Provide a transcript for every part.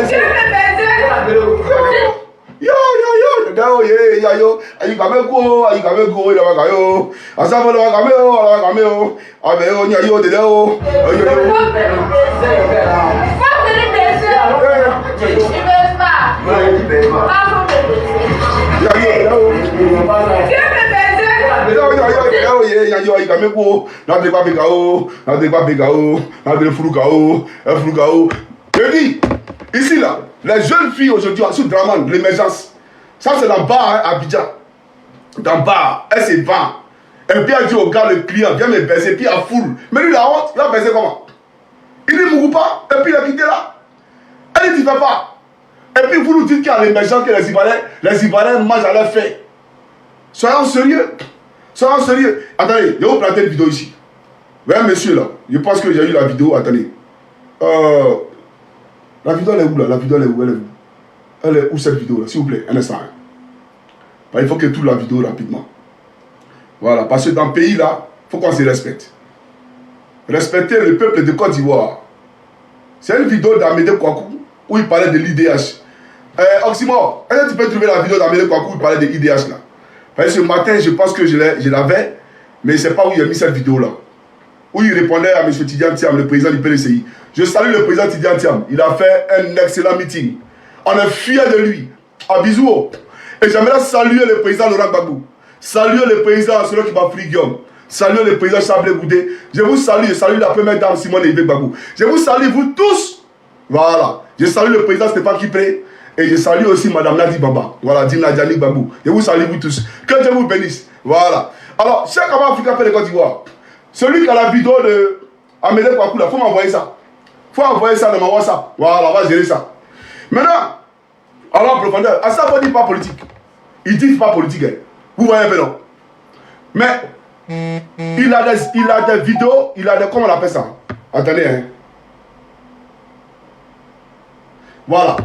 baisser. Yo, ayi kame go, il va kayo. Asafo le va kameo, abe yo nya yo dede o. Je dis, ici là, les jeunes filles aujourd'hui sous Draman, l'émergence, ça c'est dans bar à Abidjan. Dans bar, elle se vend. Et puis elle dit au gars, le client, viens me baiser, puis elle foule. Mais lui, la honte, il va baiser comment? Il ne mourra pas, et puis il a quitté là. Elle ne dit pas. Et puis vous nous dites qu'il y a l'émergence, que les Ivoiriens mangent à leur faim. Soyons sérieux. Soyons sérieux. Attendez, je vais vous planter une vidéo ici. Vous voyez, monsieur là, je pense que j'ai eu la vidéo. Attendez. La vidéo elle est où là? La vidéo elle est où? Elle est où cette vidéo là? S'il vous plaît, un instant. Il faut que tout la vidéo rapidement. Voilà, parce que dans le pays là, il faut qu'on se respecte. Respecter le peuple de Côte d'Ivoire. C'est une vidéo d'Amédée Kouakou où il parlait de l'IDH. Oxymore, est-ce que tu peux trouver la vidéo d'Amédée Kouakou où il parlait de l'IDH là? Parce que ce matin, je pense que je l'avais, mais je ne sais pas où il a mis cette vidéo là. Où il répondait à M. Tidiane Thiam, le président du PDCI. Je salue le président Tidiane Thiam. Il a fait un excellent meeting. On est fiers de lui. À bisous. Et j'aimerais saluer le président Laurent Gbagbo. Saluer le président Solo Kibafri Guillaume. Saluer le président Chablé Goudé. Je vous salue. Je salue la première dame Simone Yves Gbagbo. Je vous salue vous tous. Voilà. Je salue le président Stéphane Kipré. Et je salue aussi Madame Nadi Baba. Voilà, Dina Djani Gbagbo. Je vous salue vous tous. Que Dieu vous bénisse. Voilà. Alors, chaque avant Africain fait les Côte d'Ivoire. Celui qui a la vidéo de Amédée Kouakou, il faut m'envoyer ça. Il faut envoyer ça dans ma WhatsApp. Voilà, on va gérer ça. Maintenant, alors en profondeur, à ça, on dit pas politique. Il dit pas politique. Hein. Vous voyez un peu non? Mais, il a des vidéos, il a des... Comment on appelle ça? Attendez, hein. Voilà.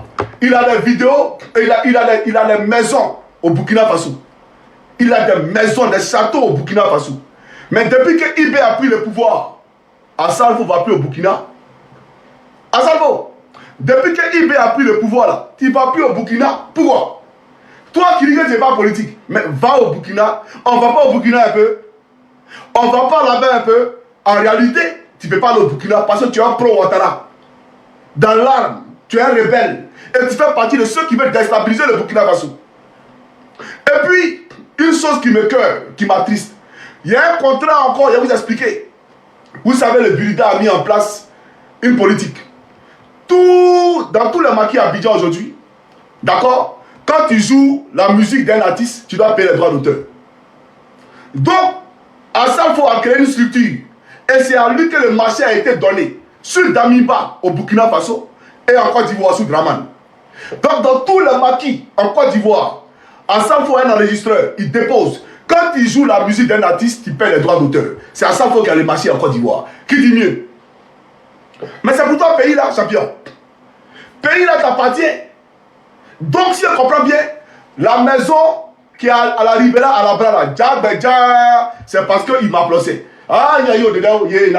Il a des vidéos, et il a des maisons au Burkina Faso. Il a des maisons, des châteaux au Burkina Faso. Mais depuis que IB a pris le pouvoir, Assalvo va plus au Burkina. Assalvo, depuis que IB a pris le pouvoir là, tu ne vas plus au Burkina. Pourquoi? Toi qui dis que tu n'es pas politique, mais va au Burkina. On ne va pas au Burkina un peu. On ne va pas là-bas un peu. En réalité, tu ne peux pas aller au Burkina parce que tu es un pro-Ouattara. Dans l'arme, tu es un rebelle. Et tu fais partie de ceux qui veulent déstabiliser le Burkina Faso. Et puis, une chose qui me cœur, qui m'attriste. Il y a un contrat encore, je vais vous expliquer. Vous savez, le Burida a mis en place une politique. Dans tous les maquis à Abidjan aujourd'hui, d'accord, quand tu joues la musique d'un artiste, tu dois payer les droits d'auteur. Donc, à ça, il faut créer une structure. Et c'est à lui que le marché a été donné. Sur Damiba, au Burkina Faso, et en Côte d'Ivoire, sur Draman. Donc, dans tous les maquis en Côte d'Ivoire, à ça, il faut un enregistreur, il dépose. Quand tu joues la musique d'un artiste, tu paies les droits d'auteur. C'est à ça qu'il y a le marché en Côte d'Ivoire. Qui dit mieux? Mais c'est pour toi, pays là, champion. Pays là t'appartient. Donc, si on comprend bien, la maison qui est à la Ribera, à la Bra, c'est parce qu'il m'a placé. Ah, il y a eu des gens, il y a eu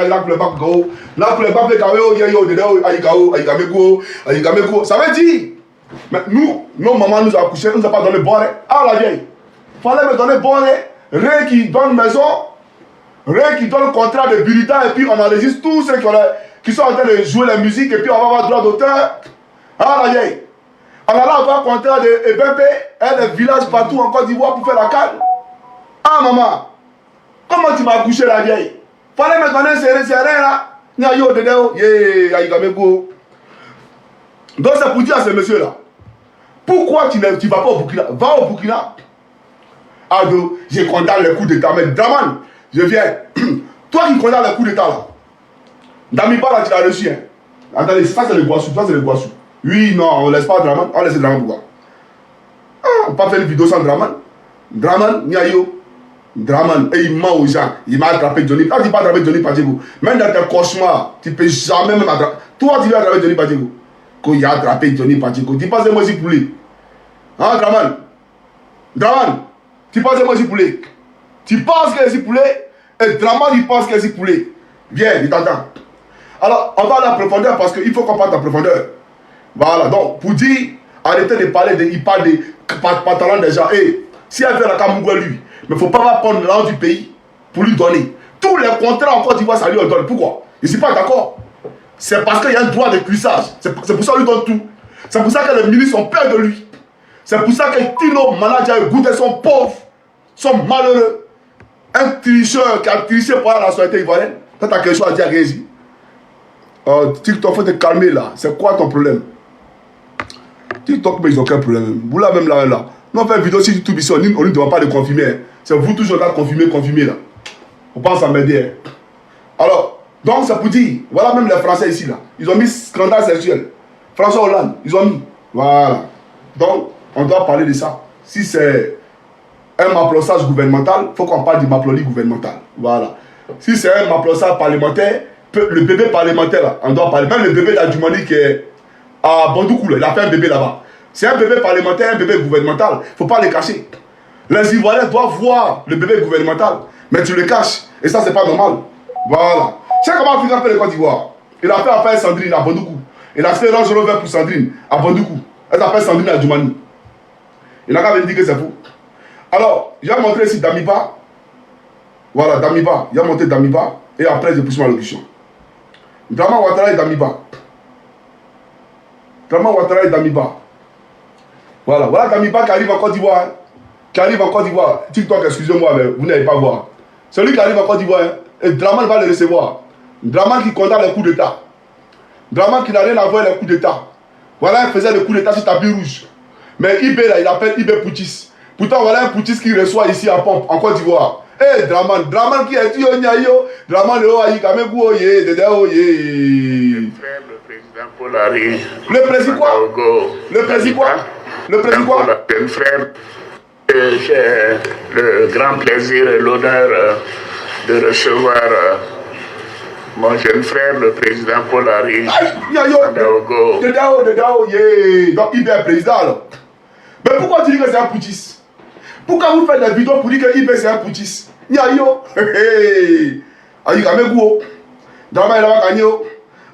ça veut dire, mais nous, nos mamans nous ont accouché, nous n'ont pas donné bon. Ah, la vieille. Fallait me donner bon, rien qui donne maison, rien qui donne contrat de bulletin, et puis on enregistre tous ceux qui sont en train de jouer la musique, et puis on va avoir droit d'auteur. Ah, la vieille. On va avoir contrat de EBP, et des villages partout en Côte d'Ivoire pour faire la canne. Ah, maman, comment tu m'as accouché, la vieille? Fallait me donner ces rien là. Donc c'est pour dire à ce monsieur-là, pourquoi tu ne vas pas au Burkina? Va au Burkina. Ado, je condamne les coups d'État. Mais Draman, je viens. Toi qui condamnes les coups d'État là, Damiba là, tu l'as reçu. Hein. Attendez, ça c'est le Guassou. Ça c'est le Guassou. Oui, non, on ne laisse pas Draman. On laisse Draman pourquoi? Ah, on ne peut pas faire une vidéo sans Draman. Draman, Niayo. Draman, et il ment aux gens. Il m'a attrapé Johnny. Quand tu pas attrapé Johnny Padjego, même dans tes cauchemars, tu ne peux jamais même attraper. Toi, tu vas attraper Johnny Padjego. Quand il a attrapé Johnny Padjego, tu penses que moi aussi pour lui. Hein, Draman? Draman, tu penses que moi aussi pour lui. Tu penses que c'est pour lui, et Draman, il pense que c'est pour lui. Viens, il t'entend. Alors, on va aller en profondeur parce qu'il faut qu'on parte en profondeur. Voilà, donc pour dire, arrêtez de parler, il parle des pantalons des gens. Et si elle vient à Kamougoua, lui, mais il ne faut pas prendre l'argent du pays pour lui donner. Tous les contrats en Côte d'Ivoire, ça lui donne. Pourquoi? Je ne suis pas d'accord. C'est parce qu'il y a un droit de cuissage. C'est pour ça qu'il lui donne tout. C'est pour ça que les ministres ont peur de lui. C'est pour ça que tous nos managers et goûters sont pauvres, sont malheureux. Un tricheur qui a triché pour la société ivoirienne, tu as quelque chose à dire, Rézi. TikTok, faut te calmer là. C'est quoi ton problème? TikTok, mais ils n'ont aucun problème. Vous là même là. Nous on fait une vidéo sur YouTube ici, on ne demande pas de confirmer. Hein. C'est vous toujours là, confirmer là. On pense à m'aider. Hein. Alors, donc c'est pour dire, voilà même les Français ici là. Ils ont mis scandale sexuel. François Hollande, ils ont mis. Voilà. Donc, on doit parler de ça. Si c'est un maplossage gouvernemental, il faut qu'on parle du maploli gouvernemental. Voilà. Si c'est un maplossage parlementaire, le bébé parlementaire là, on doit parler. Même le bébé d'Adjumani qui est à Bandoukou, il a fait un bébé là-bas. C'est un bébé parlementaire, un bébé gouvernemental. Il ne faut pas le cacher. Les Ivoiriens doivent voir le bébé gouvernemental, mais tu le caches. Et ça, c'est pas normal. Voilà. Tu sais comment Afrique a fait le Côte d'Ivoire? Il a fait affaire Sandrine à Bandoukou. Il a fait Range Rover pour Sandrine à Bandoukou. Elle s'appelle Sandrine à Djoumani. Il n'a qu'à venir dire que c'est faux. Alors, j'ai montré ici Damiba. Voilà, Damiba. Il a montré Damiba. Et après, je pousse ma locution. Drama Ouattara et Damiba. Drama Ouattara et Damiba. Voilà, voilà Damiba qui arrive en Côte d'Ivoire. Hein. Qui arrive en Côte d'Ivoire. TikTok, excusez-moi, mais vous n'allez pas voir. Celui qui arrive en Côte d'Ivoire, hein, et Draman va le recevoir. Draman qui condamne les coups d'État. Draman qui n'a rien à voir avec les coups d'État. Voilà, il faisait le coup d'État sur tapis rouge. Mais Ibé, là, il appelle Ibé Poutis. Pourtant, voilà un Poutis qui reçoit ici à Pompe, en Côte d'Ivoire. Eh, Draman qui est dit, Draman, le président Polari. Le président quoi? Le président quoi? Le président quoi? Le frère, j'ai le grand plaisir et l'honneur de recevoir mon jeune frère, le président Polari. De Dao, donc il est président alors. Mais pourquoi tu dis que c'est un poutis? Pourquoi vous faites des vidéos pour dire que Ibé c'est un poutis? Yayo, aïe, Kamegouo. Drama il va gagner.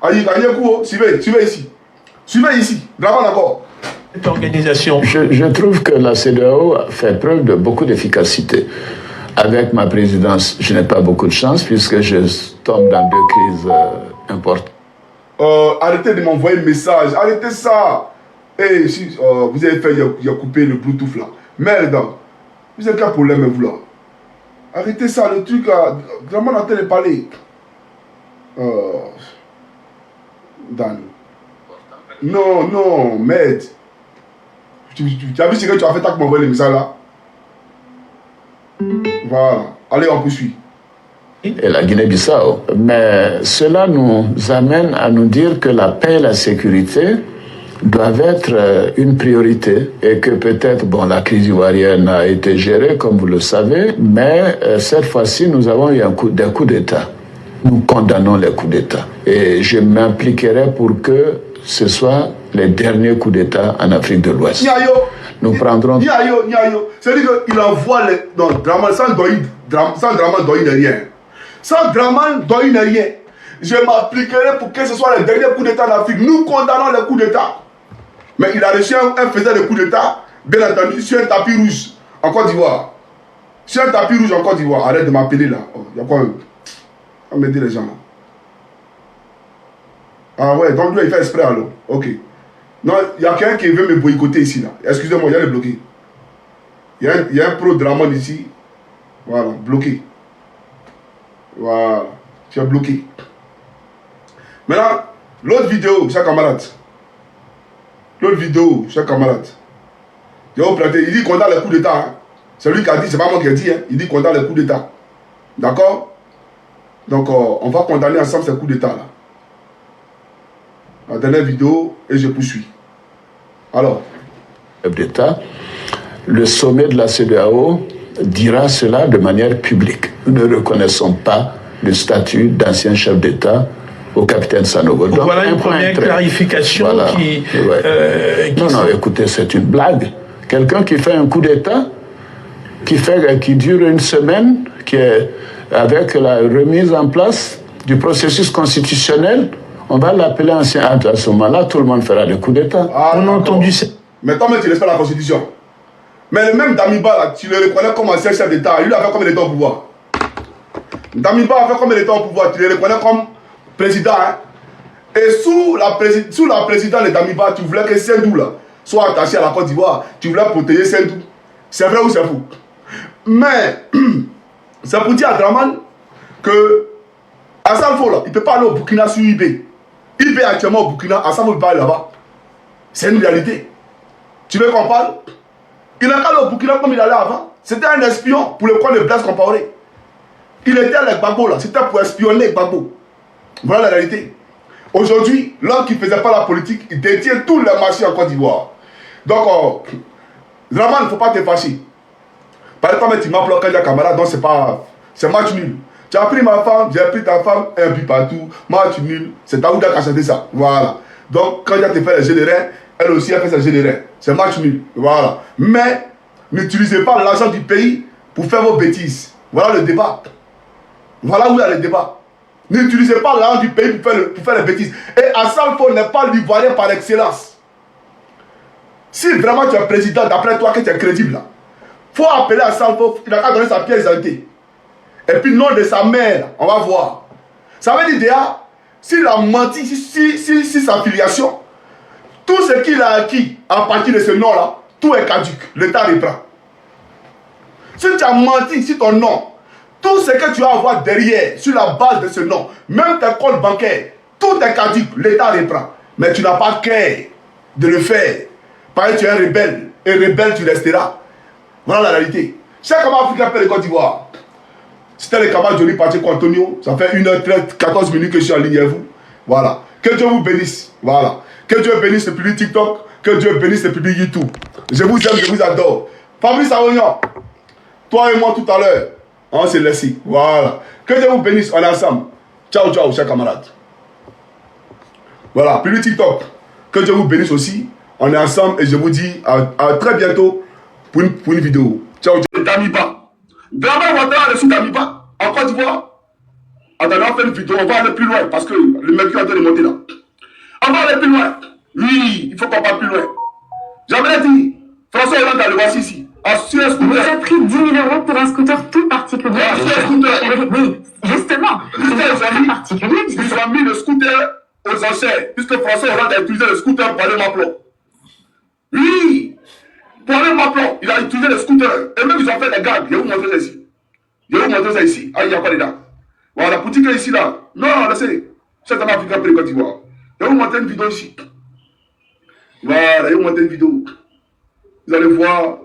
Aïe, Kamegouo. Suivez ici. Suivez ici. Drama d'accord. Cette organisation. Je trouve que la CEDEAO fait preuve de beaucoup d'efficacité. Avec ma présidence, je n'ai pas beaucoup de chance puisque je tombe dans deux crises importantes. Arrêtez de m'envoyer un message. Arrêtez ça. Hey, si vous avez fait, il a coupé le Bluetooth là. Merde. Vous avez quel problème vous là? Arrêtez ça, le truc là. Vraiment, on a en train de parler. Dan. Non, merde. Tu as vu ce que tu as fait, t'as m'envoyer le message là? Voilà. Allez, on poursuit. Et la Guinée-Bissau. Mais cela nous amène à nous dire que la paix et la sécurité doivent être une priorité et que peut-être, bon, la crise ivoirienne a été gérée, comme vous le savez, mais cette fois-ci, nous avons eu des coups d'État. Nous condamnons les coups d'État. Et je m'impliquerai pour que ce soit les derniers coups d'État en Afrique de l'Ouest. Nous prendrons... C'est-à-dire qu'il envoie les... Non, sans Draman Doy rien. Sans Draman Doy rien. Je m'appliquerai pour que ce soit les derniers coups d'État en Afrique. Nous condamnons les coups d'État. Mais il a reçu un faisait de coups d'État, bien entendu, sur un tapis rouge en Côte d'Ivoire. Sur un tapis rouge en Côte d'Ivoire. Arrête de m'appeler là. Il y a quoi? On va m'aider les gens là. Ah ouais, donc lui il fait exprès alors. Ok. Non, il y a quelqu'un qui veut me boycotter ici là. Excusez-moi, il y a le bloqué. Il y a un pro Draman ici. Voilà, bloqué. Voilà. Tu es bloqué. Maintenant, l'autre vidéo, chers camarades. L'autre vidéo, chers camarades. Il dit qu'on a le coup d'État. Hein. C'est lui qui a dit, c'est pas moi qui ai dit. Hein. Il dit qu'on a le coup d'État. D'accord? Donc, on va condamner ensemble ce coup d'État là. La dernière vidéo, et je poursuis. Alors. D'État, le sommet de la CEDEAO dira cela de manière publique. Nous ne reconnaissons pas le statut d'ancien chef d'État au capitaine Sanogo. Donc, voilà une première clarification voilà. qui... Non, écoutez, c'est une blague. Quelqu'un qui fait un coup d'État, qui dure une semaine, qui est avec la remise en place du processus constitutionnel, On va l'appeler ancien. À ce moment-là, tout le monde fera le coup d'État. Ah, On a entendu ça. Mais toi, tu respectes la Constitution. Mais le même Damiba, là, tu le reconnais comme ancien chef d'État. Lui, il a fait combien de temps au pouvoir? Damiba a fait combien de temps au pouvoir? Tu le reconnais comme président. Hein? Et sous la présidence de Damiba, tu voulais que Sendou là, soit attaché à la Côte d'Ivoire. Tu voulais protéger Sendou. C'est vrai ou c'est faux? Mais, c'est pour dire à Draman que Hassan Fo, là, il ne peut pas aller au Burkina sur IB. IB est actuellement au Burkina, Hassan Fo ne peut pas aller là-bas. C'est une réalité. Tu veux qu'on parle? Il n'a qu'à aller au Burkina comme il allait avant. C'était un espion pour le coin de Blaise Compaoré. Il était à l'Egbagbo là, c'était pour espionner l'Egbagbo. Voilà la réalité. Aujourd'hui, l'homme qui ne faisait pas la politique, il détient tous les marchés en Côte d'Ivoire. Donc, vraiment, il ne faut pas te fâcher. Par exemple, tu m'appelles quand il y a camarade, donc c'est match nul. Tu as pris ma femme, j'ai pris ta femme, un but partout, match nul. C'est Taouda qui a chanté ça. Voilà. Donc, quand il a fait les jeux de reins, elle aussi a fait ses jeux de reins. C'est match nul. Voilà. Mais, n'utilisez pas l'argent du pays pour faire vos bêtises. Voilà le débat. Voilà où il y a le débat. N'utilisez pas l'argent du pays pour faire les bêtises. Et Hassan Fo n'est pas l'Ivoirien par excellence. Si vraiment tu es président, d'après toi, que tu es crédible, là, faut appeler Hassan Fo, il a qu'à donner sa pièce d'identité. Et puis, nom de sa mère, on va voir. Ça veut dire déjà, s'il a menti, si sa filiation, tout ce qu'il a acquis à partir de ce nom-là, tout est caduque. L'État reprend. Si tu as menti sur ton nom, tout ce que tu vas avoir derrière, sur la base de ce nom, même tes comptes bancaires, tout est caduque. L'État reprend. Mais tu n'as pas cœur de le faire. Parce que tu es un rebelle. Et rebelle, tu resteras. Voilà la réalité. Chaque Africain fait le Côte d'Ivoire. C'était le camarade Johnny Pacheco Antonio. Ça fait 1h30, 14 minutes que je suis en ligne avec vous. Voilà. Que Dieu vous bénisse. Voilà. Que Dieu bénisse le public TikTok. Que Dieu bénisse le public YouTube. Je vous aime, je vous adore. Fabrice Avognon, toi et moi tout à l'heure, on s'est laissé. Voilà. Que Dieu vous bénisse. On est ensemble. Ciao, ciao, chers camarades. Voilà. Public TikTok. Que Dieu vous bénisse aussi. On est ensemble et je vous dis à très bientôt pour une vidéo. Ciao, ciao. Damiba. Drama Ouattara reçu Damiba en Côte d'Ivoire. Attendez, on fait une vidéo, on va aller plus loin parce que le mec est en train de monter là. On va aller plus loin. Oui, il faut qu'on parte plus loin. J'aimerais dire, François Hollande a le voici ici. Sur un scooter. Vous avez pris 10 000 € pour un scooter tout particulier. Sur un scooter. Oui, justement. Ils ont mis le scooter aux enchères, puisque François Hollande a utilisé le scooter pour aller m'appeler. Oui, pour aller m'appeler, il a utilisé le scooter. Et même ils ont fait des gags. Je vais vous montrer ça ici. Je vais vous montrer ça ici. Ah, il n'y a pas dedans. Voilà, pour dire que ici là. Non, laissez. C'est un Africain pour les Côte d'Ivoire. Je vais vous montrer une vidéo ici. Voilà, je vais vous montrer une vidéo. Vous allez voir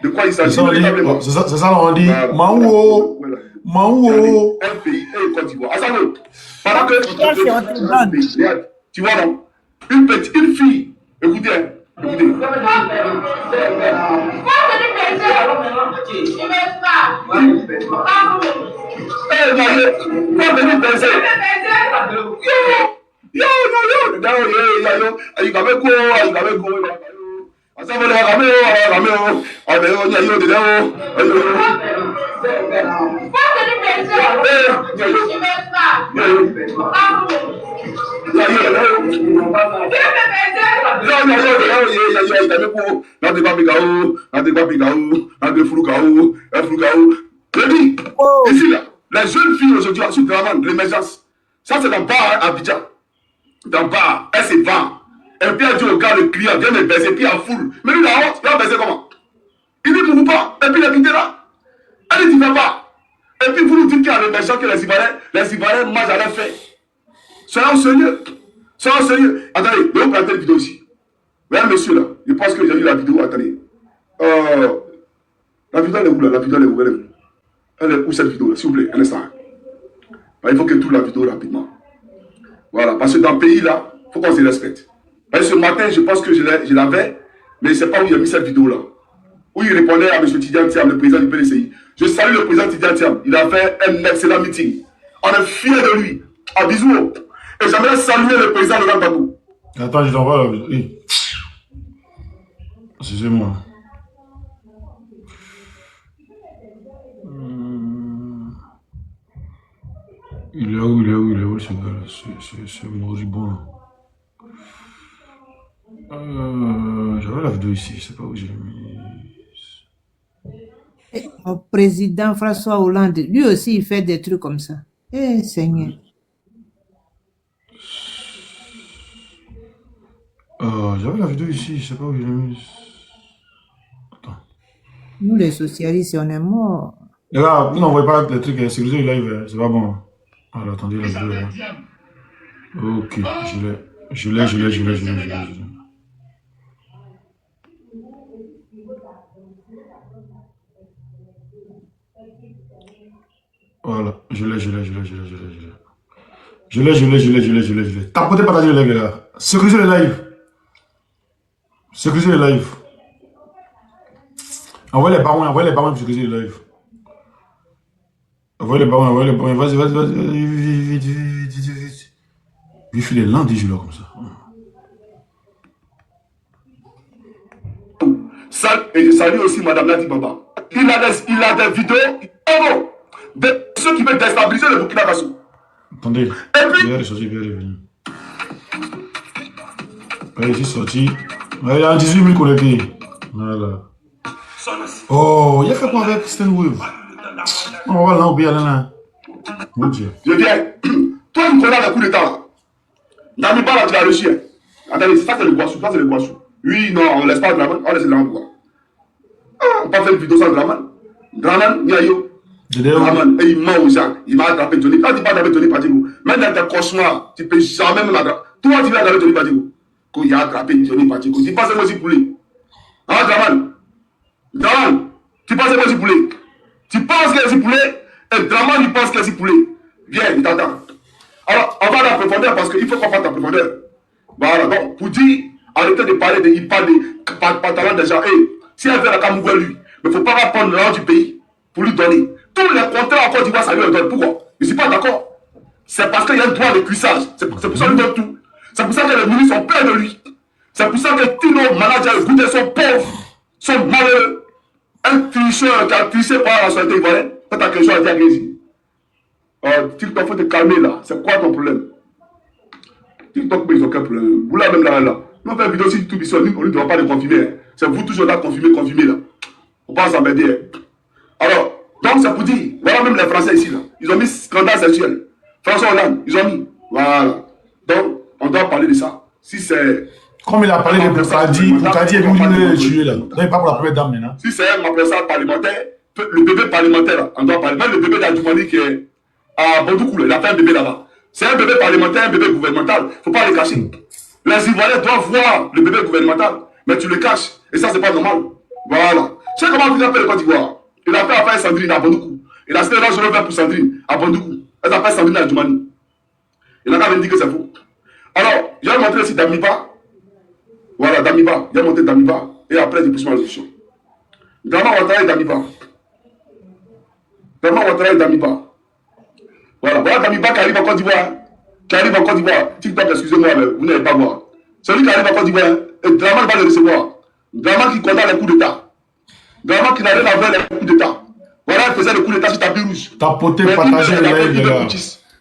de quoi il s'agit. C'est ça, on dit. Maouo. Maouo. Un pays et Côte d'Ivoire. Asano. Pendant que. Tu vois, non? Une fille. Écoutez, hein. Écoutez. Ici là, les jeunes filles aujourd'hui sur Draman, l'émergence, ça c'est dans bar à Abidjan. Dans bar, elle se vend. Et puis elle dit au gars, le client, viens me baiser, puis en foule. Mais lui, la honte, il va baiser comment? Il dit pourquoi pas, et puis il est quitté là. Elle dit, tu ne vas pas. Et puis vous nous dites qu'il y a l'émergence que les Ivoiriens mangent à leur fait. Soyons sérieux. Soyons sérieux. Attendez, je vais vous présenter une vidéo ici. Voyez monsieur là, je pense que j'ai vu la vidéo, attendez. La vidéo elle est où là? La vidéo elle est où? Elle est où cette vidéo là? S'il vous plaît, un instant. Il faut que tout la vidéo rapidement. Voilà, parce que dans le pays là, il faut qu'on se respecte. Parce que ce matin, je pense que je l'avais, mais je ne sais pas où il a mis cette vidéo là. Où il répondait à M. Tidiane Thiam, le président du PDCI. Je salue le président Tidiane Thiam. Il a fait un excellent meeting. On est fiers de lui. Un bisou. Et j'aimerais saluer le président de l'Antabou. Attends, je t'envoie la vidéo. Excusez-moi. Il est où, il est où, il est où ce gars-là? C'est moribond là. J'avais la vidéo ici, je sais pas où j'ai mis. Mon président François Hollande, lui aussi, il fait des trucs comme ça. Eh, Seigneur. J'avais la vidéo ici, je sais pas où j'ai mis. Attends. Nous, les socialistes, on est morts. Les gars, vous n'envoyez pas des trucs sécurisés live, c'est pas bon. Alors attendez la vidéo là. Ok, je l'ai. Voilà, je l'ai. Tapotez, partagez le live, les gars. Sécurisez le live. Sécurisez le live. Envoyez les barons pour sécuriser le live. Envoyez les barons. Vas-y. Vite. Vite, il est lent, dis-je là comme ça. Et je salue aussi Madame Nati Baba. Il a des vidéos de ceux qui veulent déstabiliser le Burkina Faso. Attendez. Et puis, il est ressorti, il est revenu. Il est sorti. Il y a 18 000 connectés. Voilà. Oh, il a fait quoi avec Stenwave? On va l'envoyer là. Mon Dieu. Je viens. Toi, tu connais le coup d'état là. Namiba là, tu l'as reçu. Attendez, ça c'est le Guassou. Oui, non, on laisse pas Draman, on laisse le Draman. On peut faire une vidéo sans Draman. Draman, Niayo. Draman, et il ment aux gens. Il m'a attrapé Johnny. Quand tu vas attraper Johnny Padigo, même dans tes cauchemars, tu peux jamais me l'attraper. Toi, tu vas attraper Johnny Padigo. Quand il a attrapé Johnny Padigo, tu passes moi aussi pour lui. Hein, Draman, tu penses que c'est poulet. Tu penses que c'est poulet et Draman il pense que c'est poulet. Viens, il t'attend. Alors, on va dans la profondeur parce qu'il faut qu'on fasse la profondeur. Voilà, donc, pour dire, arrêtez de parler il parle de pantalon des gens. Si elle veut la Cameroun, lui, mais il ne faut pas prendre l'argent du pays pour lui donner. Tous les contrats en Côte d'Ivoire, ça lui donne. Pourquoi? Je ne suis pas d'accord. C'est parce qu'il y a un droit de cuissage. C'est pour ça qu'il donne tout. C'est pour ça que les ministres sont pleins de lui. C'est pour ça que tous nos managers, écoutez, sont pauvres, sont malheureux. Un tricheur qui a triché par la société ivoirienne, quand ta question a été agressive. TikTok, il faut te calmer là. C'est quoi ton problème? TikTok, mais ils n'ont aucun problème. Vous là même là. Nous on fait une vidéo sur YouTube ici, on ne doit pas les confirmer. C'est vous toujours là, confirmer là. On pense à m'aider. Alors, donc c'est pour dire, voilà même les Français ici là. Ils ont mis scandale sexuel. François Hollande, ils ont mis. Voilà. Donc, on doit parler de ça. Si c'est. Comme il a parlé de Boukadi est venu tuer là. Donc il parle pour la première dame maintenant. Si c'est un remplaçant parlementaire, le bébé parlementaire, on doit parler. Même le bébé d'Adjoumani qui est à Bondoukou, il a fait un bébé là-bas. C'est un bébé parlementaire, un bébé gouvernemental. Il ne faut pas les cacher. Les Ivoiriens doivent voir le bébé gouvernemental, mais tu le caches. Et ça, c'est pas normal. Voilà. Tu sais comment il a fait le Côte d'Ivoire? Il a fait affaire Sandrine à Bondoukou. Il a fait là, je le fais pour Sandrine à Bondoukou. Elle s'appelle Sandrine à Adjoumani. Il a quand même dit que c'est faux. Alors, je vais montrer ici Damiba. Voilà, Damiba. Il a monté Damiba. Et après, je pousse ma résolution. Dama Ouattara et Damiba. Voilà, Damiba qui arrive en Côte d'Ivoire. TikTok, excusez-moi, mais vous n'allez pas voir. Celui qui arrive en Côte d'Ivoire, et Draman va le recevoir. Draman qui condamne les coups d'État. Draman qui n'a rien à voir les coups d'État. Voilà, il faisait le coup d'État sur tapis rouge. Tapotez, partagez le live, les gars.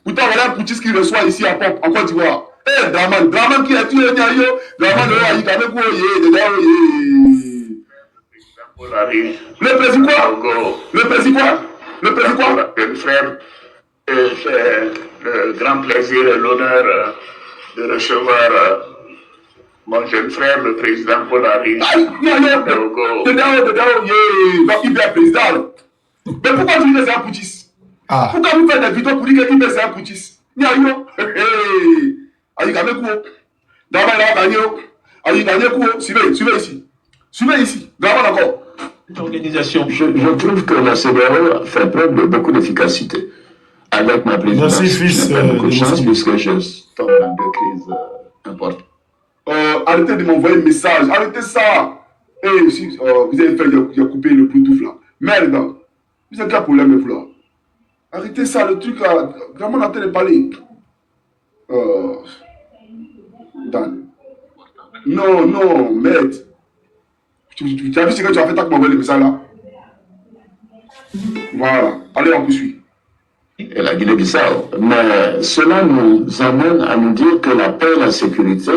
Pourtant, voilà un Poutis qui reçoit ici en Côte d'Ivoire. Draman qui a tué Niayo, Draman le roi, il avait quoi, Le président quoi? Jeune frère, j'ai le grand plaisir et l'honneur de recevoir mon jeune frère, le président Polari. Donc il est président. Mais pourquoi tu dis que c'est un Poutis? Pourquoi vous faites des vidéos pour dire qu'il est un Poutis? Niayo, Suivez ici. Draman encore. Organisation. Je trouve que la CEDEAO fait preuve de beaucoup d'efficacité. Avec ma présidence, je n'ai pas beaucoup de chance puisque je tombe dans deux crises importantes. Arrêtez de m'envoyer un message. Arrêtez ça. Vous avez fait, il a coupé le Bluetooth là. Merde. Vous avez quel problème vous là? Arrêtez ça, le truc là. Vraiment, on a train de parler. Dan. Non, merde. Tu as vu ce que tu as fait tant que m'envoyer le message là? Voilà. Allez, on poursuit. et la Guinée-Bissau. Mais cela nous amène à nous dire que la paix et la sécurité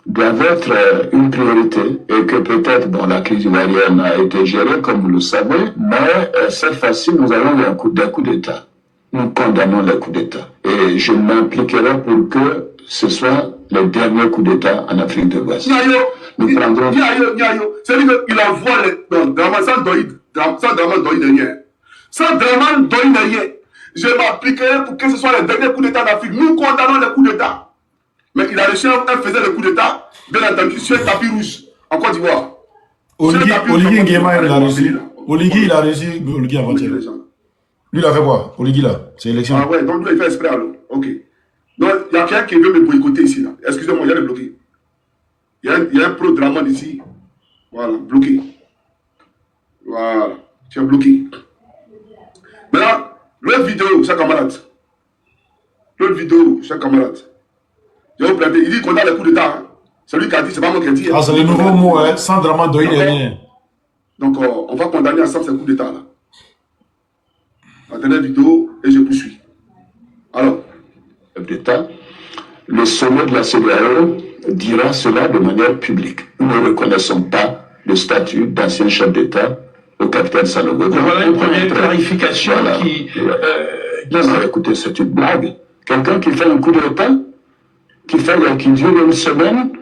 doivent être une priorité et que peut-être, bon, la crise ivoirienne a été gérée, comme vous le savez, mais cette fois-ci, nous avons des coups d'État. Nous condamnons les coups d'État. Et je m'impliquerai pour que ce soit les derniers coups d'État en Afrique de l'Ouest. Nous prendrons... C'est-à-dire qu'il envoie les... Draman sans Draman rien. Sans Draman rien. Je m'appliquerai pour que ce soit les derniers coups d'État d'Afrique. Nous condamnons les coups d'État. Mais il a reçu un faisait le coup d'État, bien entendu, sur un tapis rouge, en Côte d'Ivoire. Oligui Nguema, il a reçu. Oligui, il a reçu. Oligui avant-hier. Lui, il a fait quoi? Oligui, là, c'est l'élection. Ah ouais, donc lui, il fait exprès alors. Ok. Donc, il y a quelqu'un qui veut me boycotter ici, là. Excusez-moi, il y a le bloqué. Il y a un pro-Draman ici. Voilà, bloqué. Voilà, tu es bloqué. Maintenant, l'autre vidéo, chers camarades. L'autre vidéo, chers camarades. Je vais vous prêter. Il dit qu'on a les coups d'État. Hein. C'est lui qui a dit, c'est pas moi qui ai dit. Ah, c'est le nouveau mot, hein. Sans Draman Doï rien. Donc, on va condamner ensemble ces coups d'État là. Attendez la vidéo et je poursuis. Alors, d'État, le sommet de la CEDEAO dira cela de manière publique. Nous ne reconnaissons pas le statut d'ancien chef d'État au capitaine Sanogo. Voilà une première clarification voilà. Non, écoutez, c'est une blague. Quelqu'un qui fait un coup d'État, qui dure une semaine,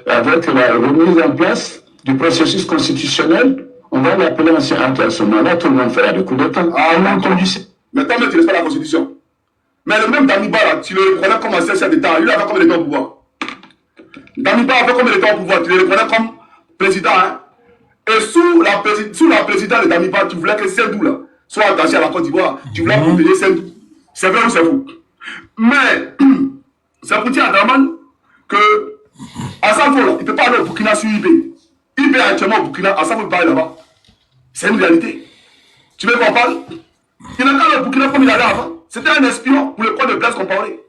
avec la remise en place du processus constitutionnel, on va l'appeler ancien acte. À ce moment-là, tout le monde fera des coups d'État. Ah, on a entendu ça. Mais tant que tu respectes la Constitution. Mais le même Damiba, là, tu le reconnais comme ancien chef d'État. Lui, il avait combien de temps au pouvoir? Damiba avait combien de temps au pouvoir? Tu le reconnais comme président, hein? Et sous la présidence de Damiba, tu voulais que Sendou, là, soit attaché à la Côte d'Ivoire. Tu voulais protéger Sendou. C'est vrai ou c'est faux? Mais, c'est pour dire à Draman que Asafo, là, il ne peut pas aller au Burkina sur IB. IB est actuellement au Burkina, Asafo peut pas aller là-bas. C'est une réalité. Tu veux qu'on parle? Il n'a qu'à aller au Burkina comme il allait avant. C'était un espion pour le compte de Blaise Compaoré.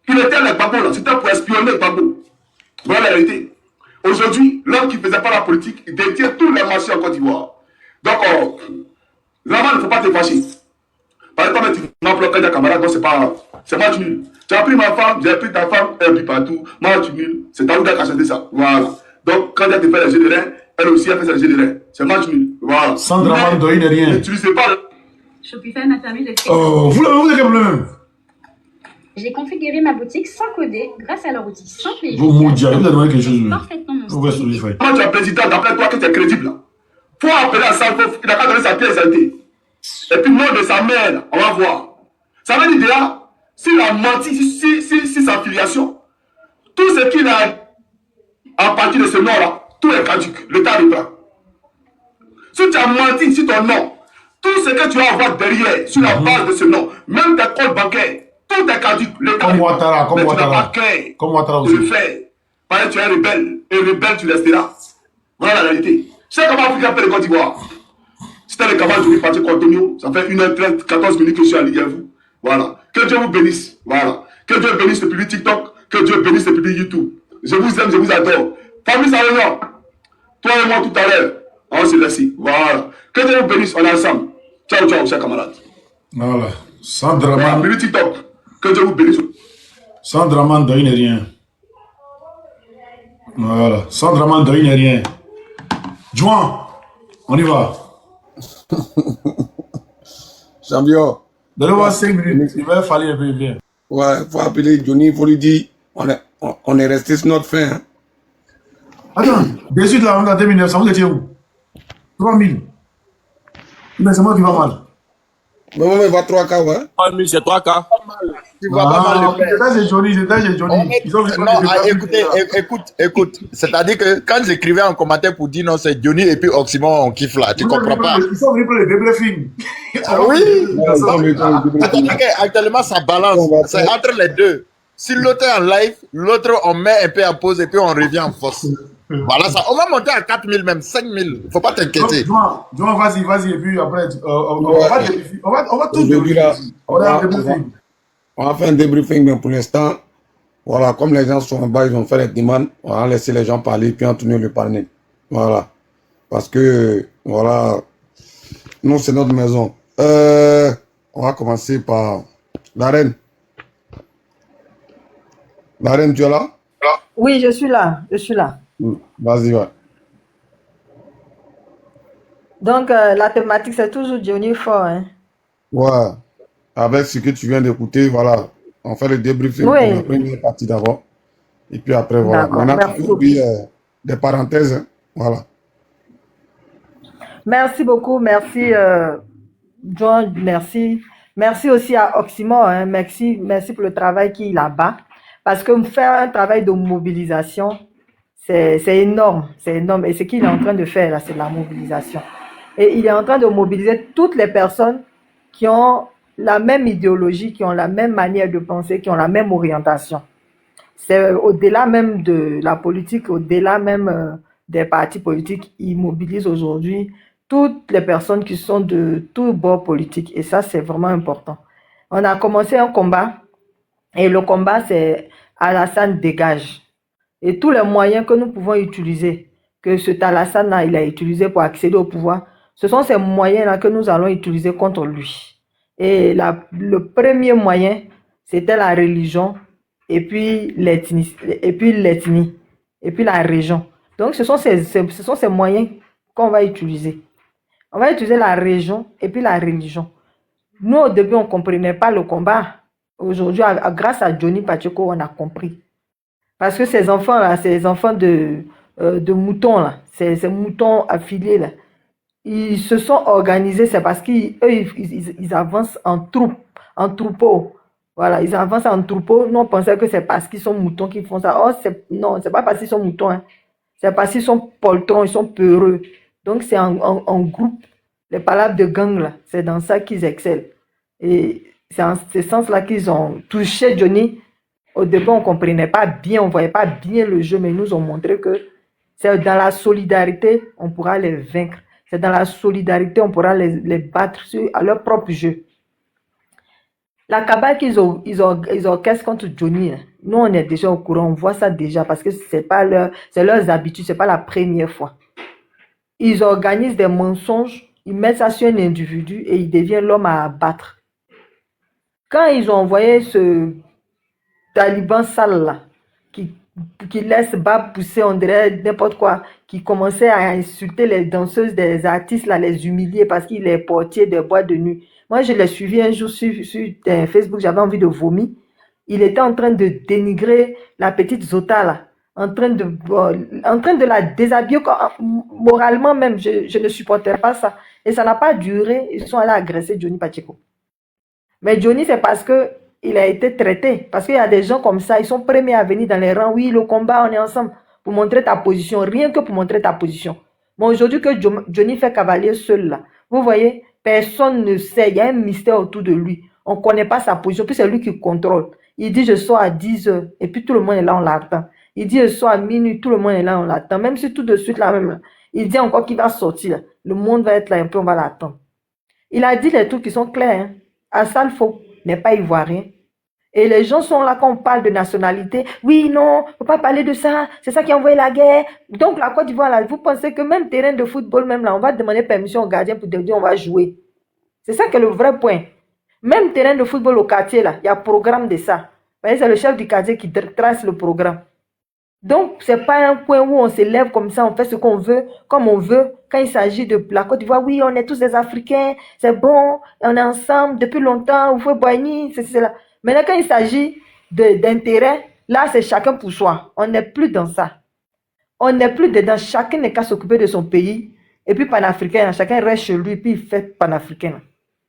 Il était le Gbagbo, là. C'était pour espionner le Gbagbo. Voilà la réalité. Aujourd'hui, l'homme qui ne faisait pas la politique, il détient tous les marchés en Côte d'Ivoire. Donc, vraiment, il ne faut pas te fâcher. Par exemple, tu m'emploies quand il y a camarade, donc c'est match nul. Tu as pris ma femme, j'ai pris ta femme, elle pris partout, match nul. C'est Daouda qui a chanté ça. Voilà. Donc, quand elle te fait les jeux de rein, elle aussi a fait ses jeux de rein. C'est match nul. Voilà. Sans Draman Doï rien. N'utilisez pas le... Shopify m'a permis de créer. Oh, vous avez quel problème? J'ai configuré ma boutique sans coder grâce à leur outil simple et Vous maudire, vous avez demandé quelque chose. parfaitement mon Vous restez Shopify. Quand tu es président, d'après toi que tu es crédible, là. Faut appeler à ça, il n'a pas donné sa pièce d'identité. Et puis, le nom de sa mère, là, on va voir. Ça veut dire déjà, s'il a menti, si sa filiation, tout ce qu'il a à partir de ce nom-là, tout est caduque. L'État reprend. Si tu as menti sur ton nom, tout ce que tu vas avoir derrière, sur la base de ce nom, même tes comptes bancaires, tout est caduque. Comme Ouattara, comme mais tu n'as Ouattara. pas cœur Comme Ouattara de le aussi. faire. Parce que tu es un rebelle. Et rebelle, tu resteras. Voilà la réalité. C'est comment Afrique fait le Côte d'Ivoire. C'était le camarade du parti Antonio. Ça fait 1h30, 14 minutes que je suis à Ligue vous. Voilà. Que Dieu vous bénisse. Voilà. Que Dieu bénisse le public TikTok. Que Dieu bénisse le public YouTube. Je vous aime, je vous adore. Famille Salomon. Toi et moi tout à l'heure. On se laisse. Voilà. Que Dieu vous bénisse. On est ensemble. Ciao, ciao, chers camarades. Voilà. Sans Voilà. Draman. Public TikTok. Que Dieu vous bénisse. Sans Draman Doï rien. Voilà. Sans Draman Doï rien. Juan, on y va. Champion. Donnez-moi 5 minutes. Il va falloir un peu bien. Ouais, faut appeler Johnny, il faut lui dire, on est resté sur notre fin. Hein. Attends, de suite là, on a 2900, vous étiez où? 3000. Mais c'est moi qui va mal. Mais va 3K, ouais. Ah, mais c'est 3K. Tu vois pas mal le faire. C'est là, c'est Johnny, c'est là, c'est Johnny. Écoute. C'est-à-dire que quand j'écrivais en commentaire pour dire non, c'est Johnny et puis Oxymore, on kiffe là. Tu comprends pas? Ils sont venus pour le débriefing. Ah oui. Attends, actuellement, ça balance. C'est entre les deux. Si l'autre est en live, l'autre, on met un peu en pause et puis on revient en force. Voilà ça. On va monter à 4000 même, 5000. Faut pas t'inquiéter. Johan, vas-y, et puis après, on va tout débriefer. On va faire un débriefing, mais pour l'instant, voilà, comme les gens sont en bas, ils ont fait les demandes, on va laisser les gens parler, puis on tourne le panel. Voilà. Parce que, voilà, nous, c'est notre maison. On va commencer par la reine. La reine, tu es là? Oui, je suis là. Je suis là. Vas-y, va. Donc, la thématique, c'est toujours Johnny Fort. Hein. Ouais. Avec ce que tu viens d'écouter, voilà. On fait le débriefing pour la Oui, première partie d'abord. Et puis après, voilà. d'accord. Maintenant, Merci tu beaucoup. oublies des parenthèses. Hein. Voilà. Merci beaucoup. Merci, John. Merci. Merci aussi à Oxymore. Hein. Merci pour le travail qu'il a là-bas. Parce que faire un travail de mobilisation, c'est énorme. C'est énorme. Et ce qu'il est en train de faire, là, c'est de la mobilisation. Et il est en train de mobiliser toutes les personnes qui ont la même idéologie, qui ont la même manière de penser, qui ont la même orientation. C'est au-delà même de la politique, au-delà même des partis politiques, ils mobilisent aujourd'hui toutes les personnes qui sont de tous bords politiques. Et ça, c'est vraiment important. On a commencé un combat, et le combat, c'est Alassane dégage. Et tous les moyens que nous pouvons utiliser, que cet Alassane-là, il a utilisé pour accéder au pouvoir, ce sont ces moyens-là que nous allons utiliser contre lui. Et le premier moyen, c'était la religion, et puis l'ethnie, et puis la région. Donc, ce sont ces moyens qu'on va utiliser. On va utiliser la région et puis la religion. Nous, au début, on ne comprenait pas le combat. Aujourd'hui, grâce à Johnny Pacheco, on a compris. Parce que ces enfants-là, ces enfants de moutons, là, ces moutons affiliés, là, ils se sont organisés, c'est parce qu'ils avancent en troupeau. Voilà, ils avancent en troupeau. Nous, on pensait que c'est parce qu'ils sont moutons qu'ils font ça. Oh, non, c'est pas parce qu'ils sont moutons. Hein. C'est parce qu'ils sont poltrons, ils sont peureux. Donc, c'est en groupe. Les palabres de gang, là, c'est dans ça qu'ils excellent. Et c'est en ce sens-là qu'ils ont touché Johnny. Au début, on ne comprenait pas bien, on ne voyait pas bien le jeu, mais ils nous ont montré que c'est dans la solidarité on pourra les vaincre. C'est dans la solidarité on pourra les battre à leur propre jeu. La cabale qu'ils orchestrent contre Johnny, nous, on est déjà au courant, on voit ça déjà parce que c'est leurs habitudes, ce n'est pas la première fois. Ils organisent des mensonges, ils mettent ça sur un individu et il devient l'homme à abattre. Quand ils ont envoyé ce taliban sale là, qui laisse bas pousser, on dirait n'importe quoi, qui commençait à insulter les danseuses des artistes, là, les humilier parce qu'il est portier de boîtes de nuit. Moi, je l'ai suivi un jour sur Facebook, j'avais envie de vomir. Il était en train de dénigrer la petite Zota, là, en train de la déshabiller moralement même. Je ne supportais pas ça. Et ça n'a pas duré. Ils sont allés agresser Johnny Pacheco. Mais Johnny, c'est parce que il a été traité. Parce qu'il y a des gens comme ça, ils sont premiers à venir dans les rangs. Oui, le combat, on est ensemble pour montrer ta position. Rien que pour montrer ta position. Mais aujourd'hui que Johnny fait cavalier seul là, vous voyez, personne ne sait. Il y a un mystère autour de lui. On ne connaît pas sa position. Puis c'est lui qui contrôle. Il dit je sors à 10h. Et puis tout le monde est là, on l'attend. Il dit je sors à minuit. Tout le monde est là, on l'attend. Même si tout de suite là même. Là, il dit encore qu'il va sortir. Là. Le monde va être là un peu, on va l'attendre. Il a dit les trucs qui sont clairs. Hein. Assal Faux n'est pas ivoirien. Et les gens sont là quand on parle de nationalité. Oui, non, il ne faut pas parler de ça. C'est ça qui a envoyé la guerre. Donc la Côte d'Ivoire, là, vous pensez que même terrain de football, même là, on va demander permission au gardien pour dire on va jouer. C'est ça qui est le vrai point. Même terrain de football au quartier, là, il y a un programme de ça. Vous voyez, c'est le chef du quartier qui trace le programme. Donc, ce n'est pas un point où on s'élève comme ça, on fait ce qu'on veut, comme on veut. Quand il s'agit de la Côte d'Ivoire, oui, on est tous des Africains, c'est bon, on est ensemble depuis longtemps, vous pouvez boigner, c'est cela. Maintenant, quand il s'agit d'intérêt, là, c'est chacun pour soi. On n'est plus dans ça. On n'est plus dedans. Chacun n'est qu'à s'occuper de son pays. Et puis, panafricain, chacun reste chez lui, puis il fait panafricain.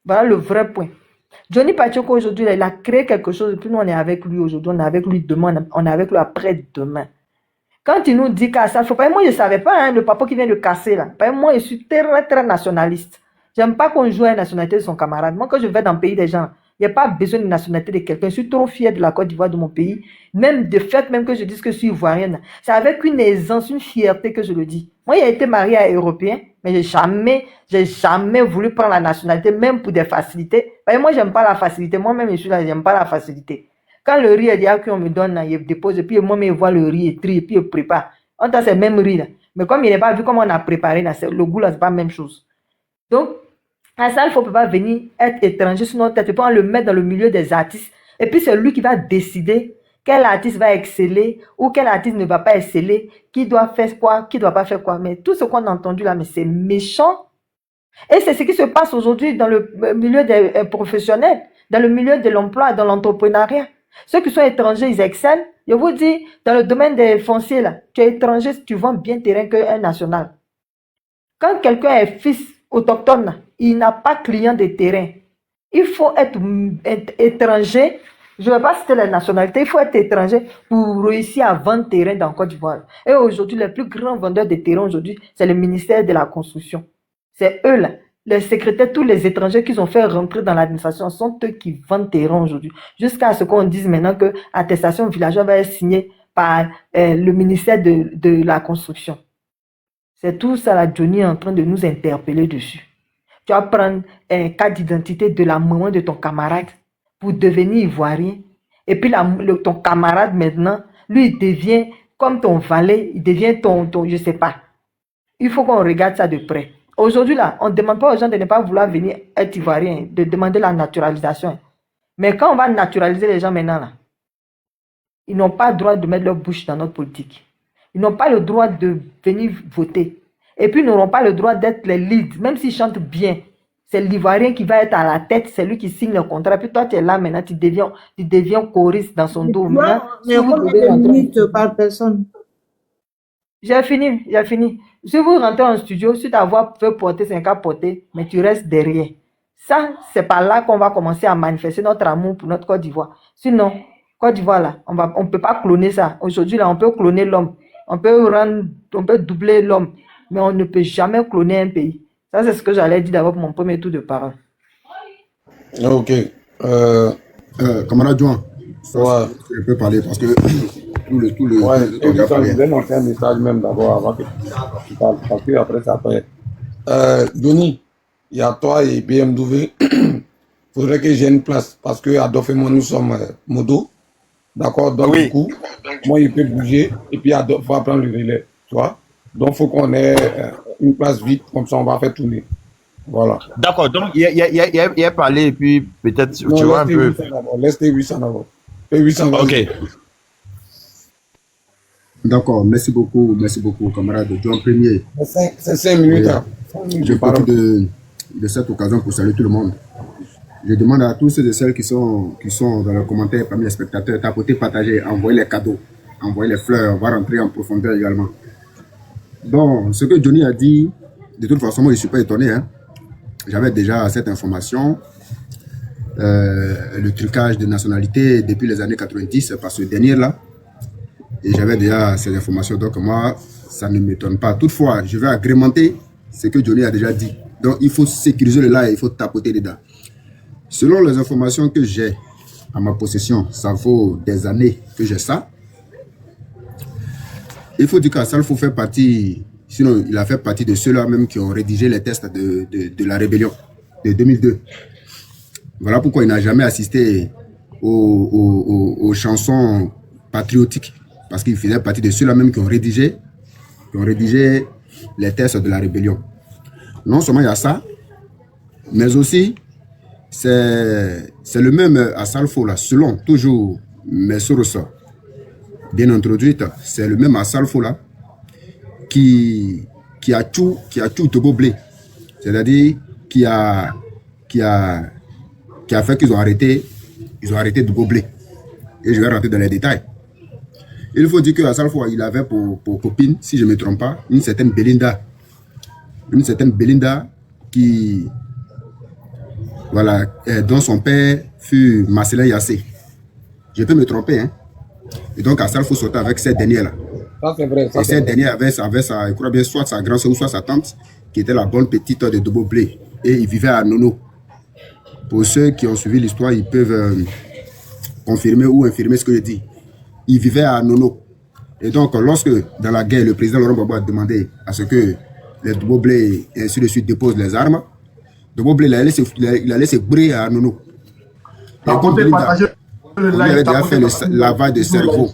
Voilà le vrai point. Johnny Pacheco, aujourd'hui, il a créé quelque chose, et puis nous, on est avec lui aujourd'hui, on est avec lui demain, on est avec lui après-demain. Quand il nous dit qu'à ça, moi, je ne savais pas, hein, le papa qui vient de casser, là. Moi, je suis très, très nationaliste. J'aime pas qu'on joue à la nationalité de son camarade. Moi, quand je vais dans le pays des gens, il n'y a pas besoin de nationalité de quelqu'un. Je suis trop fière de la Côte d'Ivoire, de mon pays. Même de fait, même que je dise que je suis ivoirienne. C'est avec une aisance, une fierté que je le dis. Moi, j'ai été mariée à un Européen, mais j'ai jamais voulu prendre la nationalité, même pour des facilités. Moi, j'aime pas la facilité. Moi-même, je suis là, j'aime pas la facilité. Quand le riz est déjà qu'on me donne, là, il dépose, et puis moi, je vois le riz, il trie, et puis il prépare. On a ce même riz, là. Mais comme il n'est pas vu comment on a préparé, là, le goût, là, c'est pas la même chose. Donc, Ça, il ne faut pas venir être étranger sur notre tête. Il faut le mettre dans le milieu des artistes. Et puis, c'est lui qui va décider quel artiste va exceller ou quel artiste ne va pas exceller, qui doit faire quoi, qui ne doit pas faire quoi. Mais tout ce qu'on a entendu là, mais c'est méchant. Et c'est ce qui se passe aujourd'hui dans le milieu des professionnels, dans le milieu de l'emploi, dans l'entrepreneuriat. Ceux qui sont étrangers, ils excellent. Je vous dis, dans le domaine des fonciers, là, tu es étranger, tu vends bien terrain qu'un national. Quand quelqu'un est fils autochtone, là, il n'a pas client de terrain. Il faut être étranger. Je ne vais pas citer la nationalité. Il faut être étranger pour réussir à vendre terrain dans Côte d'Ivoire. Et aujourd'hui, les plus grands vendeurs de terrain aujourd'hui, c'est le ministère de la Construction. C'est eux là. Les secrétaires, tous les étrangers qu'ils ont fait rentrer dans l'administration sont eux qui vendent terrain aujourd'hui. Jusqu'à ce qu'on dise maintenant que l'attestation villageoise va être signée par le ministère de la Construction. C'est tout ça, là, Johnny est en train de nous interpeller dessus. Tu vas prendre un cas d'identité de la maman de ton camarade pour devenir ivoirien. Et puis ton camarade maintenant, lui, il devient comme ton valet, il devient ton je ne sais pas. Il faut qu'on regarde ça de près. Aujourd'hui, là, on ne demande pas aux gens de ne pas vouloir venir être ivoirien, de demander la naturalisation. Mais quand on va naturaliser les gens maintenant, là, ils n'ont pas le droit de mettre leur bouche dans notre politique. Ils n'ont pas le droit de venir voter. Et puis, ils n'auront pas le droit d'être les leads, même s'ils chantent bien. C'est l'Ivoirien qui va être à la tête, c'est lui qui signe le contrat. Puis toi, tu es là maintenant, tu deviens choriste dans son dos. Mais combien de minutes par personne? J'ai fini. Si vous rentrez en studio, si ta voix peut porter, c'est un cas porté, mais tu restes derrière. Ça, c'est par là qu'on va commencer à manifester notre amour pour notre Côte d'Ivoire. Sinon, Côte d'Ivoire, là, on ne peut pas cloner ça. Aujourd'hui, là, on peut cloner l'homme. On peut doubler l'homme, mais on ne peut jamais cloner un pays. Ça, c'est ce que j'allais dire d'abord pour mon premier tour de parole. Ok. Camarade Joan, ouais. Je peux parler parce que tout le ouais, je vais lancer un message même d'abord avant que tu parles, parce que après ça après. Denis, il y a toi et BMW. Il faudrait que j'ai une place parce que Adolphe et moi nous sommes modo. D'accord, donc oui. Du coup, moi il peut bouger et puis Adolphe va prendre le relais, tu vois. Donc il faut qu'on ait une place vide, comme ça on va faire tourner. Voilà. D'accord, donc il a parlé et puis peut-être tu vois un peu. Laisse tes 800 d'abord. Ok. D'accord, merci beaucoup, camarade John Premier. C'est 5 minutes. Je profite de cette occasion pour saluer tout le monde. Je demande à tous ceux et celles qui sont dans les commentaires parmi les spectateurs, tapoter, partager, envoyer les cadeaux, envoyer les fleurs, on va rentrer en profondeur également. Bon, ce que Johnny a dit, de toute façon, moi je ne suis pas étonné. Hein. J'avais déjà cette information. Le trucage de nationalité depuis les années 90 par ce dernier-là. Et j'avais déjà ces informations, donc moi, ça ne m'étonne pas. Toutefois, je vais agrémenter ce que Johnny a déjà dit. Donc, il faut sécuriser le live, il faut tapoter dedans. Selon les informations que j'ai à ma possession, ça vaut des années que j'ai ça. Il faut dire qu'Assalfo fait partie, sinon il a fait partie de ceux-là même qui ont rédigé les tests de la rébellion de 2002. Voilà pourquoi il n'a jamais assisté aux chansons patriotiques. Parce qu'il faisait partie de ceux-là même qui ont rédigé les tests de la rébellion. Non seulement il y a ça, mais aussi c'est le même Assalfo là, selon toujours mes sources bien introduites, c'est le même Assalfo là qui a tout Togo Blé. C'est-à-dire qui a fait qu'ils ont arrêté Togo Blé. Et je vais rentrer dans les détails. Il faut dire que Assalfo, il avait pour copine, si je ne me trompe pas, une certaine Belinda. Une certaine Belinda qui, voilà, dont son père fut Marcelin Yassé. Je peux me tromper, hein. Et donc Assalfo sortait avec cette dernière-là. Ça c'est vrai. Et cette dernière avait sa, je crois bien, soit sa grand-soeur ou soit sa tante, qui était la bonne petite de Togo Blé. Et il vivait à Nono. Pour ceux qui ont suivi l'histoire, ils peuvent confirmer ou infirmer ce que je dis. Il vivait à Nono. Et donc, lorsque, dans la guerre, le président Laurent Gbagbo a demandé à ce que les Togo Blé et ainsi de suite déposent les armes, Togo Blé, il allait se brûler à Nono. Et comme Belinda, on lui avait déjà fait le lavage de cerveau.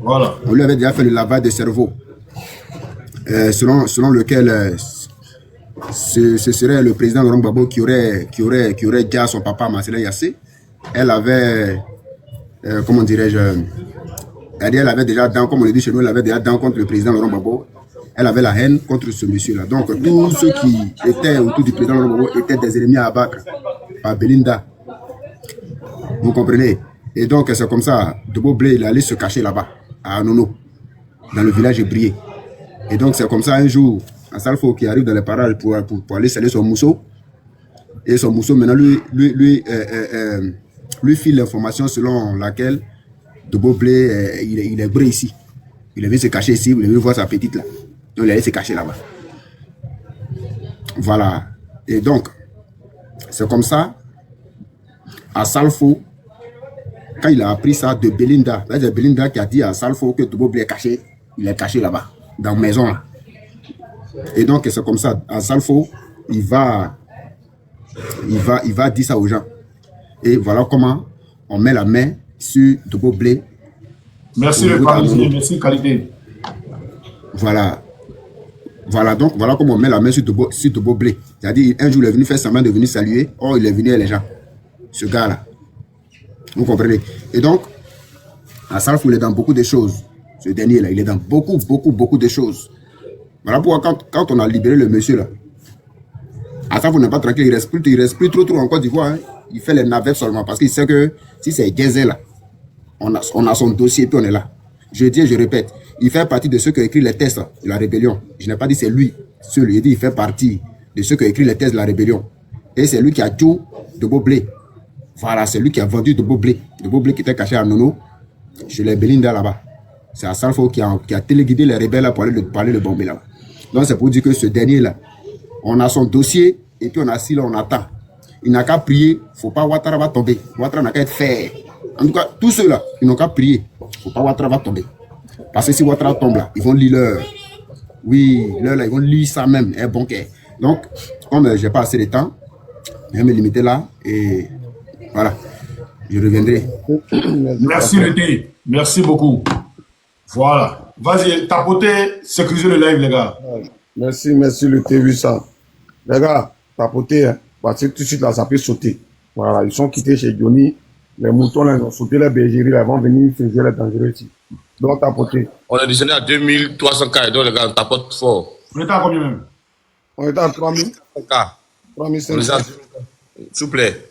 Voilà. On lui avait déjà fait le lavage de cerveau. Selon lequel ce serait le président Laurent Gbagbo qui aurait dit à son papa Marcelin Yassé. Elle avait, comment dirais-je, elle avait déjà dans, comme on le dit chez nous, elle avait déjà dans contre le président Laurent Gbagbo. Elle avait la haine contre ce monsieur-là. Donc, tous ceux qui étaient autour du président Laurent Gbagbo étaient des ennemis à abattre par Belinda. Vous comprenez? Et donc, c'est comme ça, Debobo Blé, il allait se cacher là-bas, à Nono, dans le village ébrié. Et donc, c'est comme ça, un jour, un Salfo qui arrive dans les parages pour aller sceller son mousseau. Et son mousseau, maintenant, lui file l'information selon laquelle Debobo Blé, il est bré ici. Il est venu se cacher ici, il est venu voir sa petite là. Donc, il allait se cacher là-bas. Voilà. Et donc, c'est comme ça, à Salfo, quand il a appris ça de Belinda, c'est Belinda qui a dit à Salfo que Debobo Blé est caché, il est caché là-bas, dans la maison là. Et donc, c'est comme ça, à Salfo, il va dire ça aux gens. Et voilà comment on met la main sur Debobo Blé. Merci le Parisien, merci qualité. Voilà. Donc voilà comment on met la main sur Debobo Blé. C'est-à-dire, un jour, il est venu faire semblant de venir saluer. Oh, il est venu avec les gens. Ce gars-là. Vous comprenez? Et donc, à Salfo, il est dans beaucoup de choses. Ce dernier-là, il est dans beaucoup de choses. Voilà pourquoi quand on a libéré le monsieur là, à Salfo n'est pas tranquille, il reste plus trop en Côte d'Ivoire. Hein. Il fait les navettes seulement parce qu'il sait que si c'est Gazel là, on a son dossier et puis on est là. Je dis et je répète, il fait partie de ceux qui ont écrit les textes de la rébellion. Je n'ai pas dit c'est lui seul, il dit il fait partie de ceux qui ont écrit les textes de la rébellion. Et c'est lui qui a tué Debobo Blé. Voilà, c'est lui qui a vendu Debobo Blé. Debobo Blé qui était caché à Nono, chez les Belinda là-bas. C'est à Salfo qui a téléguidé les rebelles là pour aller le bomber là-bas. Donc c'est pour dire que ce dernier-là, on a son dossier et puis on a assis là, on attend. Il n'a qu'à prier, il ne faut pas Ouattara va tomber. Ouattara n'a qu'à être fait. En tout cas, tous ceux-là, ils n'ont qu'à prier. Il ne faut pas Ouattara va tomber. Parce que si Ouattara tombe là, ils vont lire leur... Oui, là, ils vont lire ça même, un bon cœur. Donc, comme je n'ai pas assez de temps, je vais me limiter là et voilà, je reviendrai. Merci Lété, merci beaucoup. Voilà, vas-y, tapotez, sécurisez le live les gars. Merci le T800. Les gars, tapotez, hein, parce que tout de suite là, ça peut sauter. Voilà, ils sont quittés chez Johnny. Les moutons là, ils ont sauté la bergerie, là, ils vont venir faire les dangereux ici. Donc tapotez. On est descendu à 2300 cas, donc les gars, on tapote fort. On était à combien même? On était à 3000. 3500. S'il vous plaît,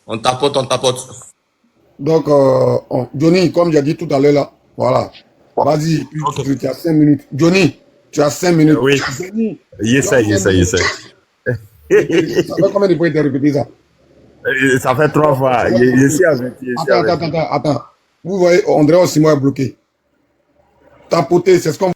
on tapote. Donc, Johnny, comme j'ai dit tout à l'heure là, voilà. Vas-y, okay. Tu as 5 minutes. Johnny, tu as 5 minutes. Oui. Johnny, J'essaie. Ça fait combien de fois que tu as répété ça? Ça fait 3 fois. Je suis avec. Attends. Vous voyez, André Osimo est bloqué. Tapoter, c'est ce qu'on